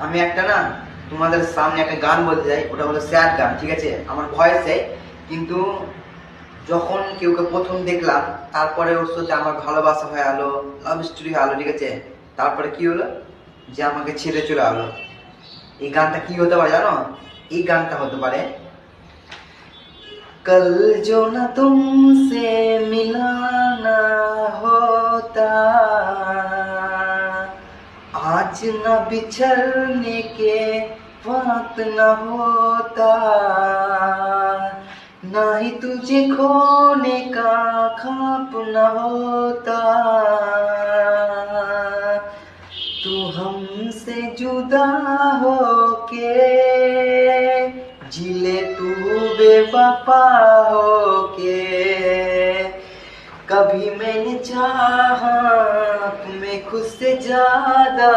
আমি একটা না তোমাদের সামনে একটা গান বলতে চাই, ওটা হলো স্যাড গান, ঠিক আছে? আমার ভয়েসে কিন্তু যখন কেউকে প্রথম দেখলাম, তারপরে ওর সাথে আমার ভালোবাসা হয়ে আলো, লাভ স্টোরি হয়ে আলো, ঠিক আছে? তারপরে কি হলো, যে আমাকে ছেড়ে চলে আলো। এই গানটা কি হতে পারে জানো? এই গানটা হতে পারে, कल जो न तुमसे मिला न होता, आज न बिछड़ने के वक्त न होता, ना ही तुझे खोने का ख्वाब न होता, तू हमसे जुदा होके जिले तू बेवफा होके। कभी मैंने चाहा तुम्हें खुद से ज्यादा,